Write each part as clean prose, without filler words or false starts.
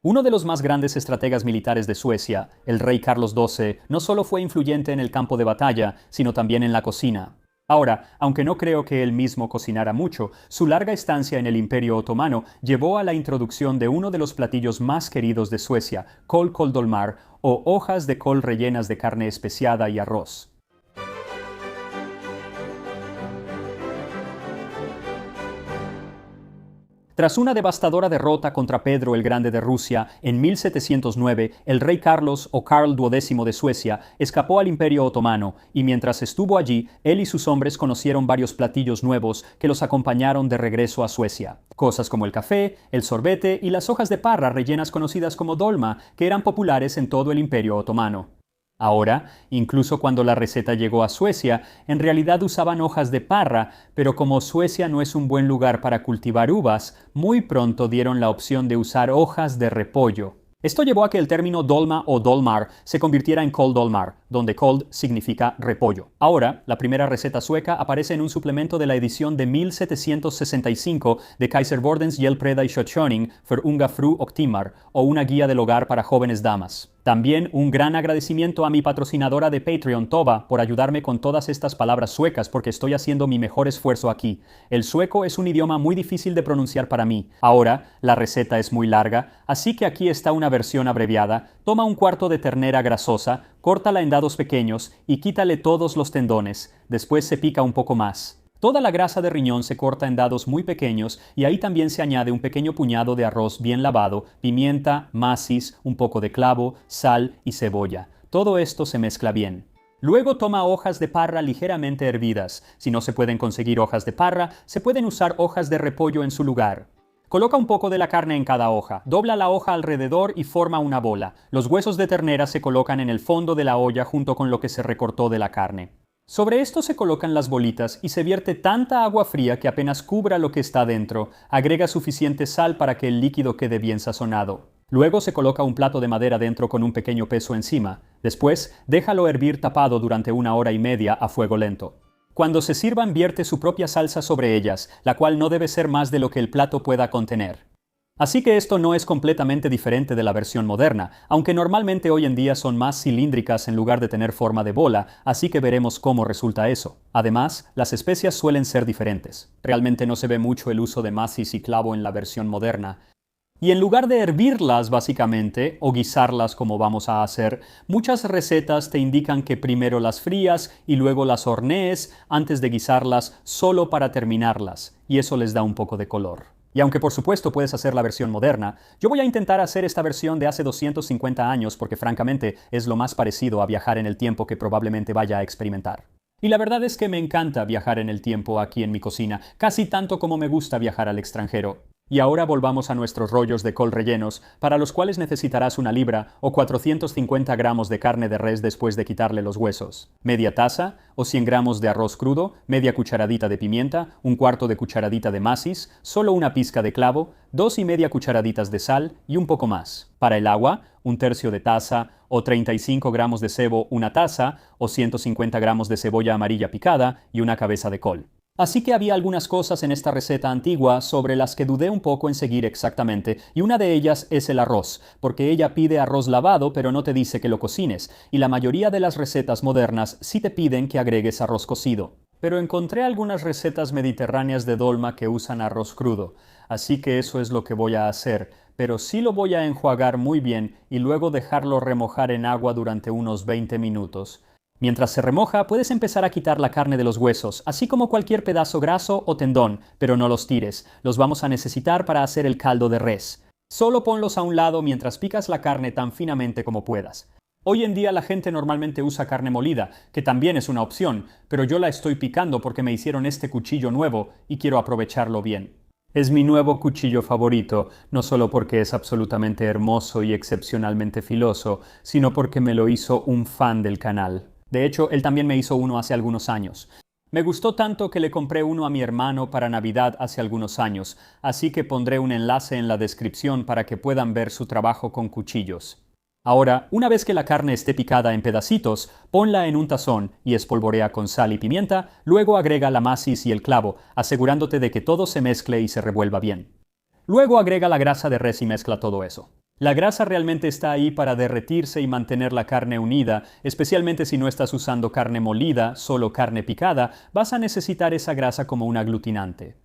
Uno de los más grandes estrategas militares de Suecia, el rey Carlos XII, no solo fue influyente en el campo de batalla, sino también en la cocina. Ahora, aunque no creo que él mismo cocinara mucho, su larga estancia en el Imperio Otomano llevó a la introducción de uno de los platillos más queridos de Suecia, kol koldolmar, o hojas de col rellenas de carne especiada y arroz. Tras una devastadora derrota contra Pedro el Grande de Rusia en 1709, el rey Carlos o Karl XII de Suecia escapó al Imperio Otomano y mientras estuvo allí, él y sus hombres conocieron varios platillos nuevos que los acompañaron de regreso a Suecia. Cosas como el café, el sorbete y las hojas de parra rellenas conocidas como dolma, que eran populares en todo el Imperio Otomano. Ahora, incluso cuando la receta llegó a Suecia, en realidad usaban hojas de parra, pero como Suecia no es un buen lugar para cultivar uvas, muy pronto dieron la opción de usar hojas de repollo. Esto llevó a que el término dolma o dolmar se convirtiera en koldolmar, donde kold significa repollo. Ahora, la primera receta sueca aparece en un suplemento de la edición de 1765 de Kaiserbordens Hjälpreda i Köttgörning för unga fru och timmar, o una guía del hogar para jóvenes damas. También un gran agradecimiento a mi patrocinadora de Patreon, Tova, por ayudarme con todas estas palabras suecas porque estoy haciendo mi mejor esfuerzo aquí. El sueco es un idioma muy difícil de pronunciar para mí. Ahora, la receta es muy larga, así que aquí está una versión abreviada. Toma un cuarto de ternera grasosa, córtala en dados pequeños y quítale todos los tendones. Después se pica un poco más. Toda la grasa de riñón se corta en dados muy pequeños y ahí también se añade un pequeño puñado de arroz bien lavado, pimienta, macis, un poco de clavo, sal y cebolla. Todo esto se mezcla bien. Luego toma hojas de parra ligeramente hervidas. Si no se pueden conseguir hojas de parra, se pueden usar hojas de repollo en su lugar. Coloca un poco de la carne en cada hoja, dobla la hoja alrededor y forma una bola. Los huesos de ternera se colocan en el fondo de la olla junto con lo que se recortó de la carne. Sobre esto se colocan las bolitas y se vierte tanta agua fría que apenas cubra lo que está dentro. Agrega suficiente sal para que el líquido quede bien sazonado. Luego se coloca un plato de madera dentro con un pequeño peso encima. Después, déjalo hervir tapado durante 1 hora y media a fuego lento. Cuando se sirvan, vierte su propia salsa sobre ellas, la cual no debe ser más de lo que el plato pueda contener. Así que esto no es completamente diferente de la versión moderna, aunque normalmente hoy en día son más cilíndricas en lugar de tener forma de bola, así que veremos cómo resulta eso. Además, las especias suelen ser diferentes. Realmente no se ve mucho el uso de macis y clavo en la versión moderna. Y en lugar de hervirlas básicamente, o guisarlas como vamos a hacer, muchas recetas te indican que primero las frías y luego las hornees antes de guisarlas solo para terminarlas, y eso les da un poco de color. Y aunque por supuesto puedes hacer la versión moderna, yo voy a intentar hacer esta versión de hace 250 años porque francamente es lo más parecido a viajar en el tiempo que probablemente vaya a experimentar. Y la verdad es que me encanta viajar en el tiempo aquí en mi cocina, casi tanto como me gusta viajar al extranjero. Y ahora volvamos a nuestros rollos de col rellenos, para los cuales necesitarás 1 libra o 450 gramos de carne de res después de quitarle los huesos, media taza o 100 gramos de arroz crudo, media cucharadita de pimienta, un cuarto de cucharadita de macis, solo una pizca de clavo, 2 y media cucharaditas de sal y un poco más. Para el agua, 1/3 de taza o 35 gramos de cebo, 1 taza o 150 gramos de cebolla amarilla picada y una cabeza de col. Así que había algunas cosas en esta receta antigua sobre las que dudé un poco en seguir exactamente, y una de ellas es el arroz, porque ella pide arroz lavado pero no te dice que lo cocines, y la mayoría de las recetas modernas sí te piden que agregues arroz cocido. Pero encontré algunas recetas mediterráneas de dolma que usan arroz crudo, así que eso es lo que voy a hacer, pero sí lo voy a enjuagar muy bien y luego dejarlo remojar en agua durante unos 20 minutos. Mientras se remoja, puedes empezar a quitar la carne de los huesos, así como cualquier pedazo graso o tendón, pero no los tires. Los vamos a necesitar para hacer el caldo de res. Solo ponlos a un lado mientras picas la carne tan finamente como puedas. Hoy en día la gente normalmente usa carne molida, que también es una opción, pero yo la estoy picando porque me hicieron este cuchillo nuevo y quiero aprovecharlo bien. Es mi nuevo cuchillo favorito, no solo porque es absolutamente hermoso y excepcionalmente filoso, sino porque me lo hizo un fan del canal. De hecho, él también me hizo uno hace algunos años. Me gustó tanto que le compré uno a mi hermano para Navidad hace algunos años, así que pondré un enlace en la descripción para que puedan ver su trabajo con cuchillos. Ahora, una vez que la carne esté picada en pedacitos, ponla en un tazón y espolvorea con sal y pimienta, luego agrega la macis y el clavo, asegurándote de que todo se mezcle y se revuelva bien. Luego agrega la grasa de res y mezcla todo eso. La grasa realmente está ahí para derretirse y mantener la carne unida, especialmente si no estás usando carne molida, solo carne picada, vas a necesitar esa grasa como un aglutinante.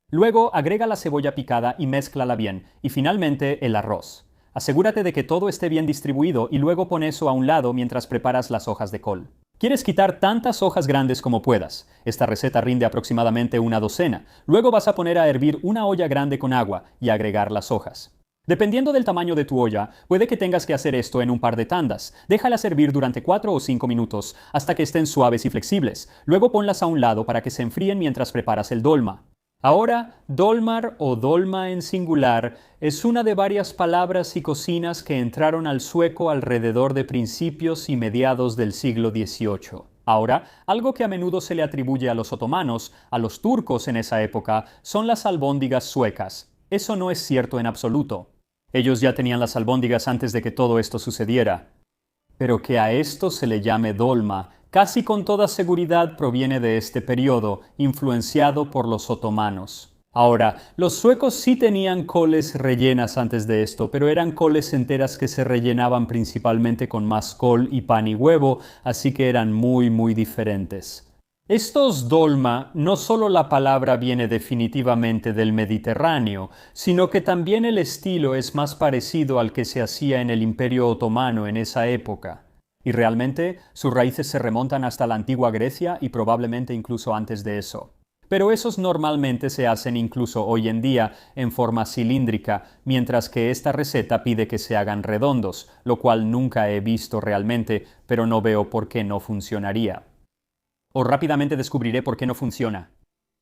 Luego agrega la cebolla picada y mézclala bien, y finalmente el arroz. Asegúrate de que todo esté bien distribuido y luego pon eso a un lado mientras preparas las hojas de col. Quieres quitar tantas hojas grandes como puedas. Esta receta rinde aproximadamente una docena. Luego vas a poner a hervir una olla grande con agua y agregar las hojas. Dependiendo del tamaño de tu olla, puede que tengas que hacer esto en un par de tandas. Déjalas hervir durante 4 o 5 minutos hasta que estén suaves y flexibles. Luego ponlas a un lado para que se enfríen mientras preparas el dolma. Ahora, dolmar o dolma en singular es una de varias palabras y cocinas que entraron al sueco alrededor de principios y mediados del siglo XVIII. Ahora, algo que a menudo se le atribuye a los otomanos, a los turcos en esa época, son las albóndigas suecas. Eso no es cierto en absoluto. Ellos ya tenían las albóndigas antes de que todo esto sucediera. Pero que a esto se le llame dolma, casi con toda seguridad proviene de este periodo, influenciado por los otomanos. Ahora, los suecos sí tenían coles rellenas antes de esto, pero eran coles enteras que se rellenaban principalmente con más col y pan y huevo, así que eran muy diferentes. Estos dolma, no solo la palabra viene definitivamente del Mediterráneo, sino que también el estilo es más parecido al que se hacía en el Imperio Otomano en esa época. Y realmente sus raíces se remontan hasta la antigua Grecia y probablemente incluso antes de eso. Pero esos normalmente se hacen incluso hoy en día en forma cilíndrica, mientras que esta receta pide que se hagan redondos, lo cual nunca he visto realmente, pero no veo por qué no funcionaría. O rápidamente descubriré por qué no funciona.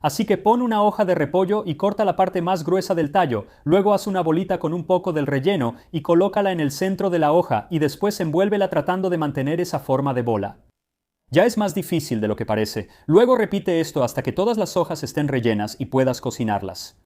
Así que pon una hoja de repollo y corta la parte más gruesa del tallo, luego haz una bolita con un poco del relleno y colócala en el centro de la hoja y después envuélvela tratando de mantener esa forma de bola. Ya es más difícil de lo que parece. Luego repite esto hasta que todas las hojas estén rellenas y puedas cocinarlas.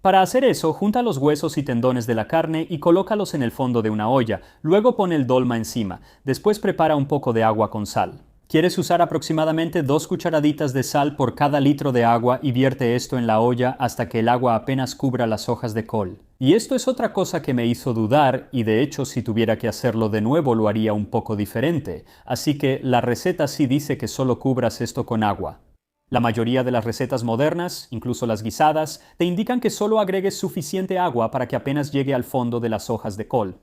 Para hacer eso, junta los huesos y tendones de la carne y colócalos en el fondo de una olla. Luego pon el dolma encima. Después prepara un poco de agua con sal. Quieres usar aproximadamente 2 cucharaditas de sal por cada litro de agua y vierte esto en la olla hasta que el agua apenas cubra las hojas de col. Y esto es otra cosa que me hizo dudar y de hecho si tuviera que hacerlo de nuevo lo haría un poco diferente. Así que la receta sí dice que solo cubras esto con agua. La mayoría de las recetas modernas, incluso las guisadas, te indican que solo agregues suficiente agua para que apenas llegue al fondo de las hojas de col.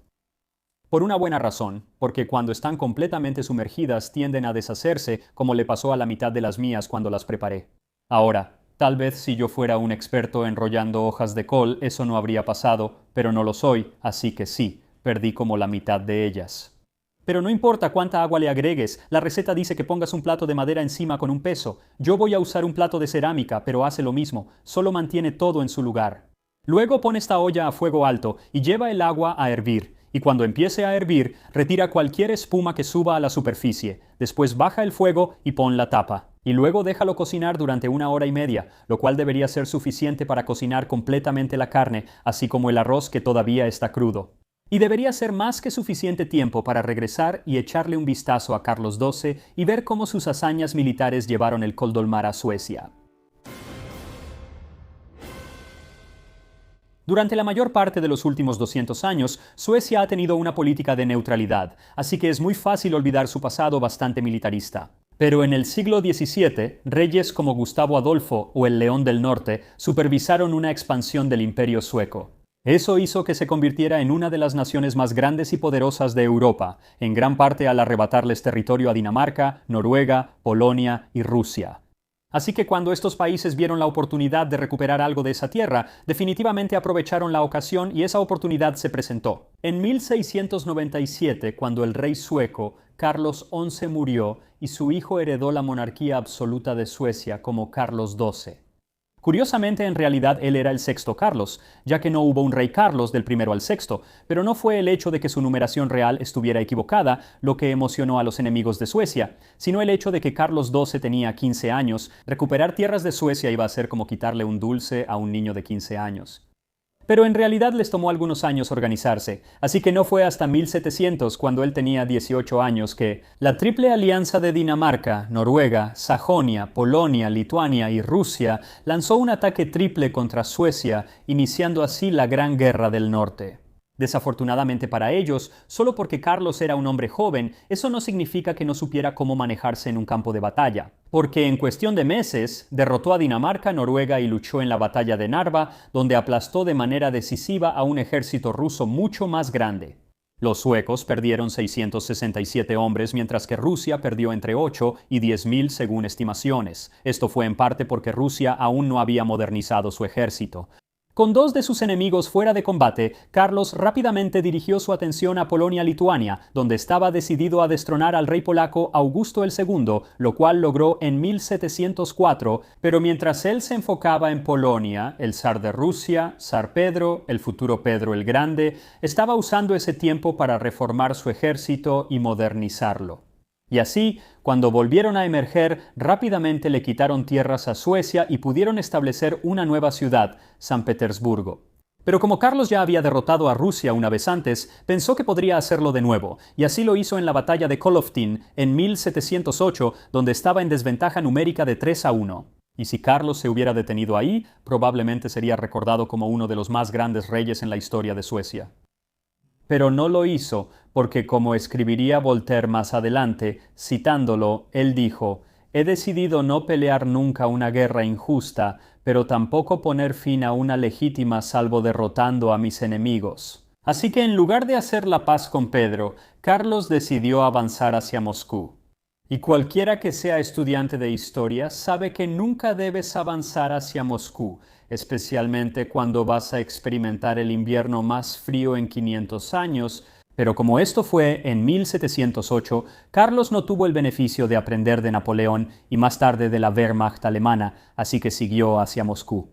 Por una buena razón, porque cuando están completamente sumergidas tienden a deshacerse, como le pasó a la mitad de las mías cuando las preparé. Ahora, tal vez si yo fuera un experto enrollando hojas de col, eso no habría pasado, pero no lo soy, así que sí, perdí como la mitad de ellas. Pero no importa cuánta agua le agregues, la receta dice que pongas un plato de madera encima con un peso. Yo voy a usar un plato de cerámica, pero hace lo mismo, solo mantiene todo en su lugar. Luego pon esta olla a fuego alto y lleva el agua a hervir. Y cuando empiece a hervir, retira cualquier espuma que suba a la superficie. Después baja el fuego y pon la tapa. Y luego déjalo cocinar durante 1 hora y media, lo cual debería ser suficiente para cocinar completamente la carne, así como el arroz que todavía está crudo. Y debería ser más que suficiente tiempo para regresar y echarle un vistazo a Carlos XII y ver cómo sus hazañas militares llevaron el Koldolmar a Suecia. Durante la mayor parte de los últimos 200 años, Suecia ha tenido una política de neutralidad, así que es muy fácil olvidar su pasado bastante militarista. Pero en el siglo XVII, reyes como Gustavo Adolfo o el León del Norte supervisaron una expansión del Imperio sueco. Eso hizo que se convirtiera en una de las naciones más grandes y poderosas de Europa, en gran parte al arrebatarles territorio a Dinamarca, Noruega, Polonia y Rusia. Así que cuando estos países vieron la oportunidad de recuperar algo de esa tierra, definitivamente aprovecharon la ocasión y esa oportunidad se presentó. En 1697, cuando el rey sueco Carlos XI murió y su hijo heredó la monarquía absoluta de Suecia como Carlos XII. Curiosamente, en realidad él era el sexto Carlos, ya que no hubo un rey Carlos del primero al sexto, pero no fue el hecho de que su numeración real estuviera equivocada lo que emocionó a los enemigos de Suecia, sino el hecho de que Carlos XII tenía 15 años, recuperar tierras de Suecia iba a ser como quitarle un dulce a un niño de 15 años. Pero en realidad les tomó algunos años organizarse, así que no fue hasta 1700, cuando él tenía 18 años, que la Triple Alianza de Dinamarca, Noruega, Sajonia, Polonia, Lituania y Rusia lanzó un ataque triple contra Suecia, iniciando así la Gran Guerra del Norte. Desafortunadamente para ellos, solo porque Carlos era un hombre joven, eso no significa que no supiera cómo manejarse en un campo de batalla, porque en cuestión de meses derrotó a Dinamarca, Noruega y luchó en la batalla de Narva, donde aplastó de manera decisiva a un ejército ruso mucho más grande. Los suecos perdieron 667 hombres, mientras que Rusia perdió entre 8 y 10.000 según estimaciones. Esto fue en parte porque Rusia aún no había modernizado su ejército. Con dos de sus enemigos fuera de combate, Carlos rápidamente dirigió su atención a Polonia-Lituania, donde estaba decidido a destronar al rey polaco Augusto II, lo cual logró en 1704, pero mientras él se enfocaba en Polonia, el zar de Rusia, zar Pedro, el futuro Pedro el Grande, estaba usando ese tiempo para reformar su ejército y modernizarlo. Y así, cuando volvieron a emerger, rápidamente le quitaron tierras a Suecia y pudieron establecer una nueva ciudad, San Petersburgo. Pero como Carlos ya había derrotado a Rusia una vez antes, pensó que podría hacerlo de nuevo, y así lo hizo en la batalla de Kolovtyn en 1708, donde estaba en desventaja numérica de 3-1. Y si Carlos se hubiera detenido ahí, probablemente sería recordado como uno de los más grandes reyes en la historia de Suecia. Pero no lo hizo, porque como escribiría Voltaire más adelante, citándolo, él dijo: «He decidido no pelear nunca una guerra injusta, pero tampoco poner fin a una legítima salvo derrotando a mis enemigos». Así que en lugar de hacer la paz con Pedro, Carlos decidió avanzar hacia Moscú. Y cualquiera que sea estudiante de historia sabe que nunca debes avanzar hacia Moscú, especialmente cuando vas a experimentar el invierno más frío en 500 años, pero como esto fue en 1708, Carlos no tuvo el beneficio de aprender de Napoleón y más tarde de la Wehrmacht alemana, así que siguió hacia Moscú.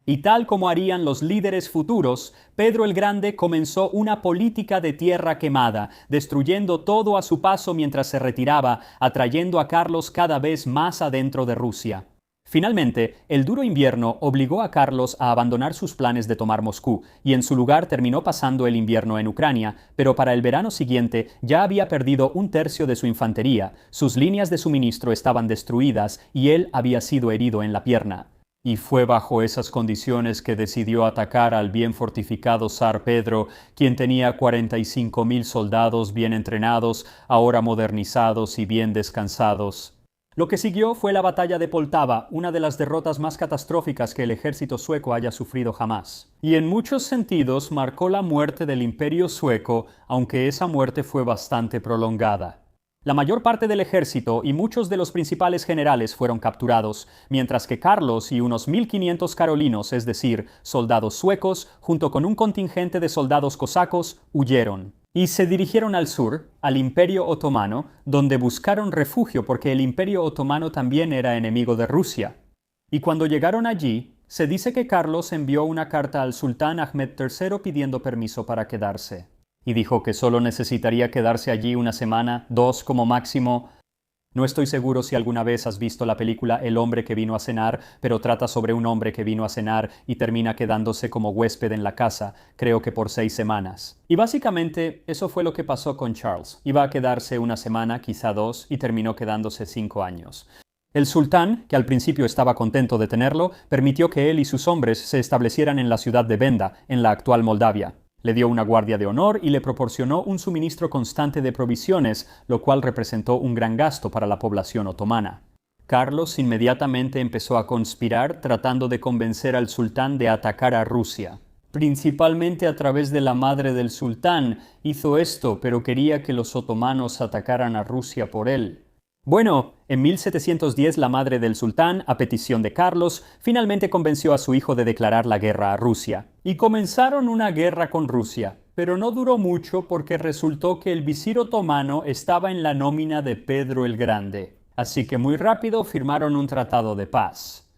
Y tal como harían los líderes futuros, Pedro el Grande comenzó una política de tierra quemada, destruyendo todo a su paso mientras se retiraba, atrayendo a Carlos cada vez más adentro de Rusia. Finalmente, el duro invierno obligó a Carlos a abandonar sus planes de tomar Moscú, y en su lugar terminó pasando el invierno en Ucrania, pero para el verano siguiente ya había perdido un tercio de su infantería, sus líneas de suministro estaban destruidas y él había sido herido en la pierna. Y fue bajo esas condiciones que decidió atacar al bien fortificado zar Pedro, quien tenía 45.000 soldados bien entrenados, ahora modernizados y bien descansados. Lo que siguió fue la batalla de Poltava, una de las derrotas más catastróficas que el ejército sueco haya sufrido jamás. Y en muchos sentidos marcó la muerte del Imperio sueco, aunque esa muerte fue bastante prolongada. La mayor parte del ejército y muchos de los principales generales fueron capturados, mientras que Carlos y unos 1.500 carolinos, es decir, soldados suecos, junto con un contingente de soldados cosacos, huyeron. Y se dirigieron al sur, al Imperio Otomano, donde buscaron refugio porque el Imperio Otomano también era enemigo de Rusia. Y cuando llegaron allí, se dice que Carlos envió una carta al sultán Ahmed III pidiendo permiso para quedarse. Y dijo que solo necesitaría quedarse allí una semana, 2 como máximo. No estoy seguro si alguna vez has visto la película El hombre que vino a cenar, pero trata sobre un hombre que vino a cenar y termina quedándose como huésped en la casa, creo que por 6 semanas. Y básicamente eso fue lo que pasó con Charles. Iba a quedarse una semana, quizá 2, y terminó quedándose 5 años. El sultán, que al principio estaba contento de tenerlo, permitió que él y sus hombres se establecieran en la ciudad de Benda, en la actual Moldavia. Le dio una guardia de honor y le proporcionó un suministro constante de provisiones, lo cual representó un gran gasto para la población otomana. Carlos inmediatamente empezó a conspirar tratando de convencer al sultán de atacar a Rusia. Principalmente a través de la madre del sultán hizo esto, pero quería que los otomanos atacaran a Rusia por él. Bueno, en 1710 la madre del sultán, a petición de Carlos, finalmente convenció a su hijo de declarar la guerra a Rusia. Y comenzaron una guerra con Rusia, pero no duró mucho porque resultó que el visir otomano estaba en la nómina de Pedro el Grande. Así que muy rápido firmaron un tratado de paz.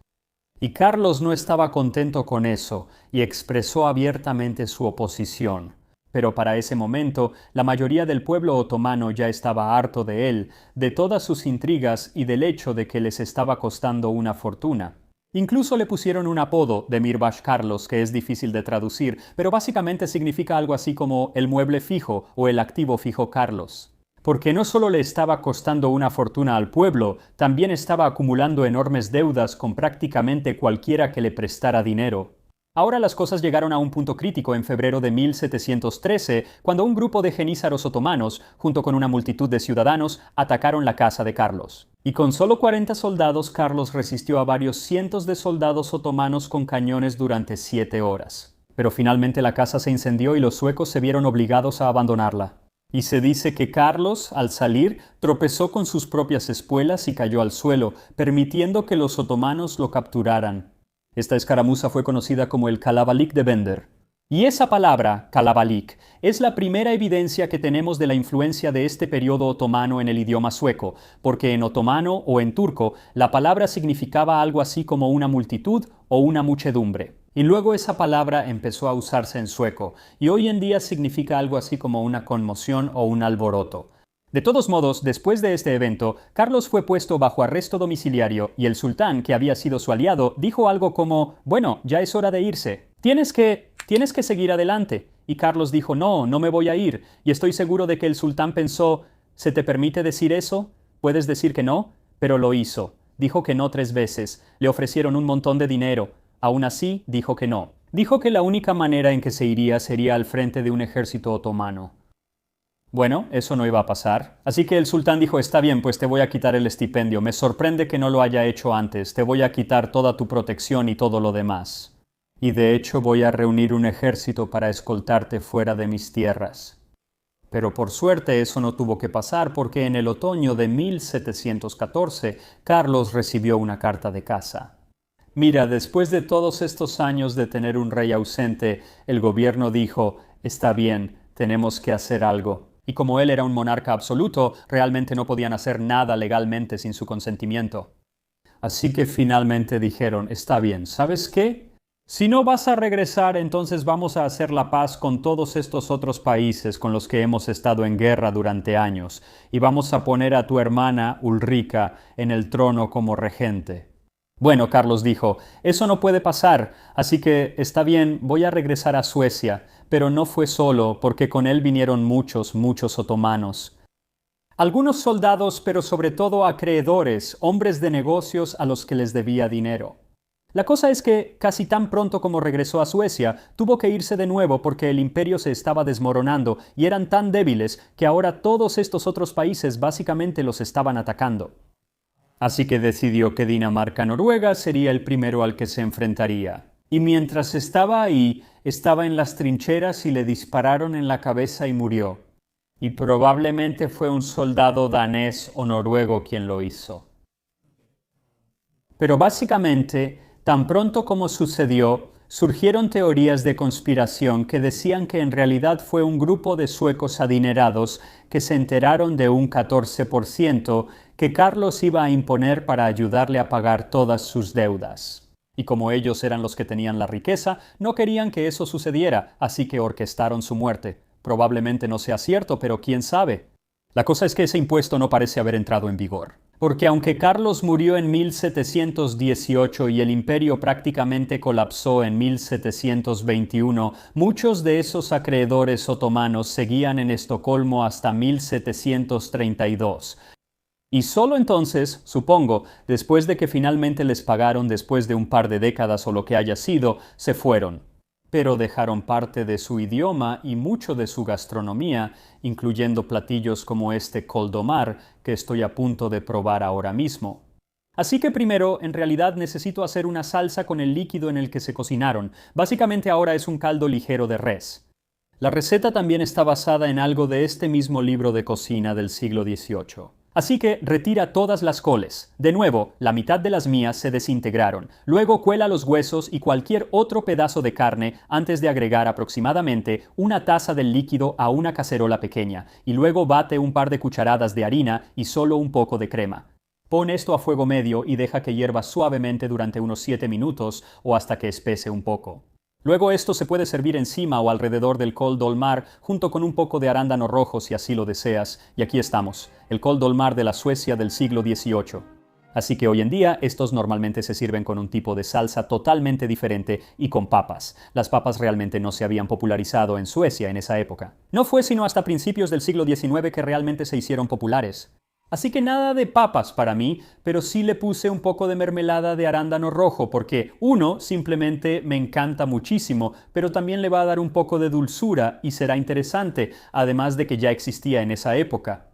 Y Carlos no estaba contento con eso y expresó abiertamente su oposición. Pero para ese momento, la mayoría del pueblo otomano ya estaba harto de él, de todas sus intrigas y del hecho de que les estaba costando una fortuna. Incluso le pusieron un apodo de Mirbash Carlos que es difícil de traducir, pero básicamente significa algo así como el mueble fijo o el activo fijo Carlos. Porque no solo le estaba costando una fortuna al pueblo, también estaba acumulando enormes deudas con prácticamente cualquiera que le prestara dinero. Ahora las cosas llegaron a un punto crítico en febrero de 1713, cuando un grupo de jenízaros otomanos, junto con una multitud de ciudadanos, atacaron la casa de Carlos. Y con solo 40 soldados, Carlos resistió a varios cientos de soldados otomanos con cañones durante 7 horas. Pero finalmente la casa se incendió y los suecos se vieron obligados a abandonarla. Y se dice que Carlos, al salir, tropezó con sus propias espuelas y cayó al suelo, permitiendo que los otomanos lo capturaran. Esta escaramuza fue conocida como el Kalabalik de Bender. Y esa palabra, Kalabalik, es la primera evidencia que tenemos de la influencia de este periodo otomano en el idioma sueco, porque en otomano o en turco la palabra significaba algo así como una multitud o una muchedumbre. Y luego esa palabra empezó a usarse en sueco, y hoy en día significa algo así como una conmoción o un alboroto. De todos modos, después de este evento, Carlos fue puesto bajo arresto domiciliario y el sultán, que había sido su aliado, dijo algo como: «Bueno, ya es hora de irse. Tienes que seguir adelante». Y Carlos dijo: «No, no me voy a ir». Y estoy seguro de que el sultán pensó: «¿Se te permite decir eso? ¿Puedes decir que no?». Pero lo hizo. Dijo que no 3 veces. Le ofrecieron un montón de dinero. Aún así, dijo que no. Dijo que la única manera en que se iría sería al frente de un ejército otomano. Bueno, eso no iba a pasar. Así que el sultán dijo: «Está bien, pues te voy a quitar el estipendio. Me sorprende que no lo haya hecho antes. Te voy a quitar toda tu protección y todo lo demás. Y de hecho voy a reunir un ejército para escoltarte fuera de mis tierras». Pero por suerte eso no tuvo que pasar, porque en el otoño de 1714 Carlos recibió una carta de casa. «Mira, después de todos estos años de tener un rey ausente, el gobierno dijo: «Está bien, tenemos que hacer algo». Y como él era un monarca absoluto, realmente no podían hacer nada legalmente sin su consentimiento. Así que finalmente dijeron: «Está bien, ¿sabes qué? Si no vas a regresar, entonces vamos a hacer la paz con todos estos otros países con los que hemos estado en guerra durante años, y vamos a poner a tu hermana Ulrica en el trono como regente». Bueno, Carlos dijo: «Eso no puede pasar, así que está bien, voy a regresar a Suecia». Pero no fue solo, porque con él vinieron muchos otomanos. Algunos soldados, pero sobre todo acreedores, hombres de negocios a los que les debía dinero. La cosa es que, casi tan pronto como regresó a Suecia, tuvo que irse de nuevo porque el imperio se estaba desmoronando y eran tan débiles que ahora todos estos otros países básicamente los estaban atacando. Así que decidió que Dinamarca-Noruega sería el primero al que se enfrentaría. Y mientras estaba ahí, estaba en las trincheras y le dispararon en la cabeza y murió. Y probablemente fue un soldado danés o noruego quien lo hizo. Pero básicamente, tan pronto como sucedió, surgieron teorías de conspiración que decían que en realidad fue un grupo de suecos adinerados que se enteraron de un 14% que Carlos iba a imponer para ayudarle a pagar todas sus deudas. Y como ellos eran los que tenían la riqueza, no querían que eso sucediera, así que orquestaron su muerte. Probablemente no sea cierto, pero quién sabe. La cosa es que ese impuesto no parece haber entrado en vigor. Porque aunque Carlos murió en 1718 y el imperio prácticamente colapsó en 1721, muchos de esos acreedores otomanos seguían en Estocolmo hasta 1732. Y solo entonces, supongo, después de que finalmente les pagaron después de un par de décadas o lo que haya sido, se fueron. Pero dejaron parte de su idioma y mucho de su gastronomía, incluyendo platillos como este Koldomar, que estoy a punto de probar ahora mismo. Así que primero, en realidad necesito hacer una salsa con el líquido en el que se cocinaron. Básicamente ahora es un caldo ligero de res. La receta también está basada en algo de este mismo libro de cocina del siglo XVIII. Así que retira todas las coles. De nuevo, la mitad de las mías se desintegraron. Luego cuela los huesos y cualquier otro pedazo de carne antes de agregar aproximadamente una taza del líquido a una cacerola pequeña. Y luego bate un par de cucharadas de harina y solo un poco de crema. Pon esto a fuego medio y deja que hierva suavemente durante unos 7 minutos o hasta que espese un poco. Luego esto se puede servir encima o alrededor del col dolmar junto con un poco de arándano rojo si así lo deseas. Y aquí estamos, el col dolmar de la Suecia del siglo XVIII. Así que hoy en día estos normalmente se sirven con un tipo de salsa totalmente diferente y con papas. Las papas realmente no se habían popularizado en Suecia en esa época. No fue sino hasta principios del siglo XIX que realmente se hicieron populares. Así que nada de papas para mí, pero sí le puse un poco de mermelada de arándano rojo porque, uno, simplemente me encanta muchísimo, pero también le va a dar un poco de dulzura y será interesante, además de que ya existía en esa época.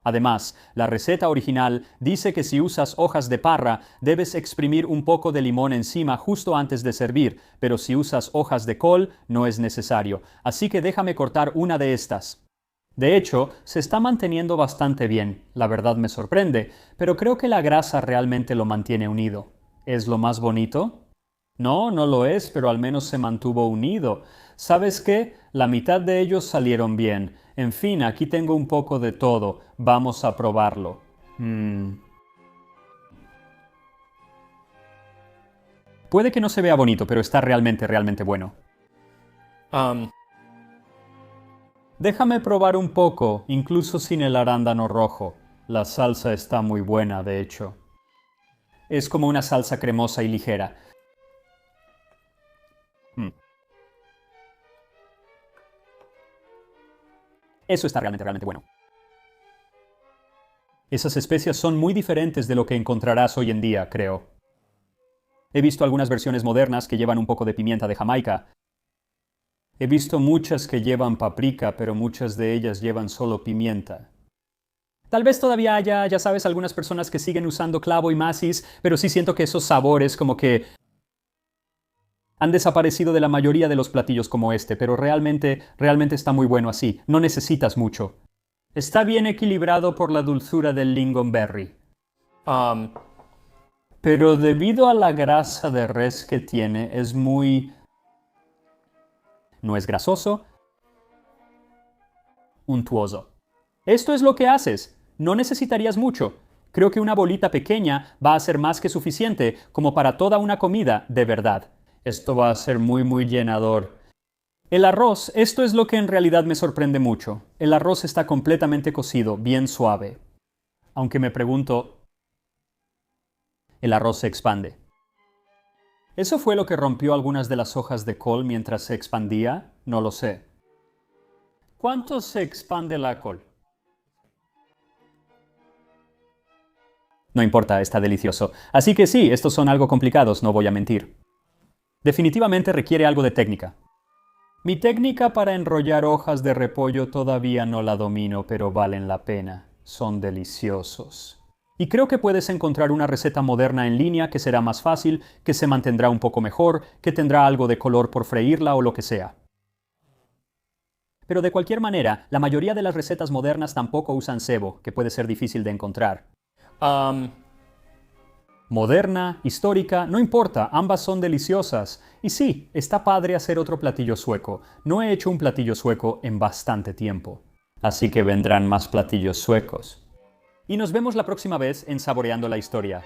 Además, la receta original dice que si usas hojas de parra, debes exprimir un poco de limón encima justo antes de servir, pero si usas hojas de col, no es necesario. Así que déjame cortar una de estas. De hecho, se está manteniendo bastante bien. La verdad me sorprende, pero creo que la grasa realmente lo mantiene unido. ¿Es lo más bonito? No, no lo es, pero al menos se mantuvo unido. ¿Sabes qué? La mitad de ellos salieron bien. En fin, aquí tengo un poco de todo. Vamos a probarlo. Puede que no se vea bonito, pero está realmente bueno. Déjame probar un poco, incluso sin el arándano rojo. La salsa está muy buena, de hecho. Es como una salsa cremosa y ligera. Eso está realmente bueno. Esas especias son muy diferentes de lo que encontrarás hoy en día, creo. He visto algunas versiones modernas que llevan un poco de pimienta de Jamaica. He visto muchas que llevan paprika, pero muchas de ellas llevan solo pimienta. Tal vez todavía haya, ya sabes, algunas personas que siguen usando clavo y macis, pero sí siento que esos sabores como que han desaparecido de la mayoría de los platillos como este, pero realmente está muy bueno así. No necesitas mucho. Está bien equilibrado por la dulzura del lingonberry. Pero debido a la grasa de res que tiene, es muy... No es grasoso, untuoso. Esto es lo que haces. No necesitarías mucho. Creo que una bolita pequeña va a ser más que suficiente como para toda una comida de verdad. Esto va a ser muy llenador. El arroz, esto es lo que en realidad me sorprende mucho. El arroz está completamente cocido, bien suave. Aunque me pregunto, el arroz se expande. ¿Eso fue lo que rompió algunas de las hojas de col mientras se expandía? No lo sé. ¿Cuánto se expande la col? No importa, está delicioso. Así que sí, estos son algo complicados, no voy a mentir. Definitivamente requiere algo de técnica. Mi técnica para enrollar hojas de repollo todavía no la domino, pero valen la pena. Son deliciosos. Y creo que puedes encontrar una receta moderna en línea que será más fácil, que se mantendrá un poco mejor, que tendrá algo de color por freírla o lo que sea. Pero de cualquier manera, la mayoría de las recetas modernas tampoco usan cebo, que puede ser difícil de encontrar. Moderna, histórica, no importa, ambas son deliciosas. Y sí, está padre hacer otro platillo sueco. No he hecho un platillo sueco en bastante tiempo. Así que vendrán más platillos suecos. Y nos vemos la próxima vez en Saboreando la Historia.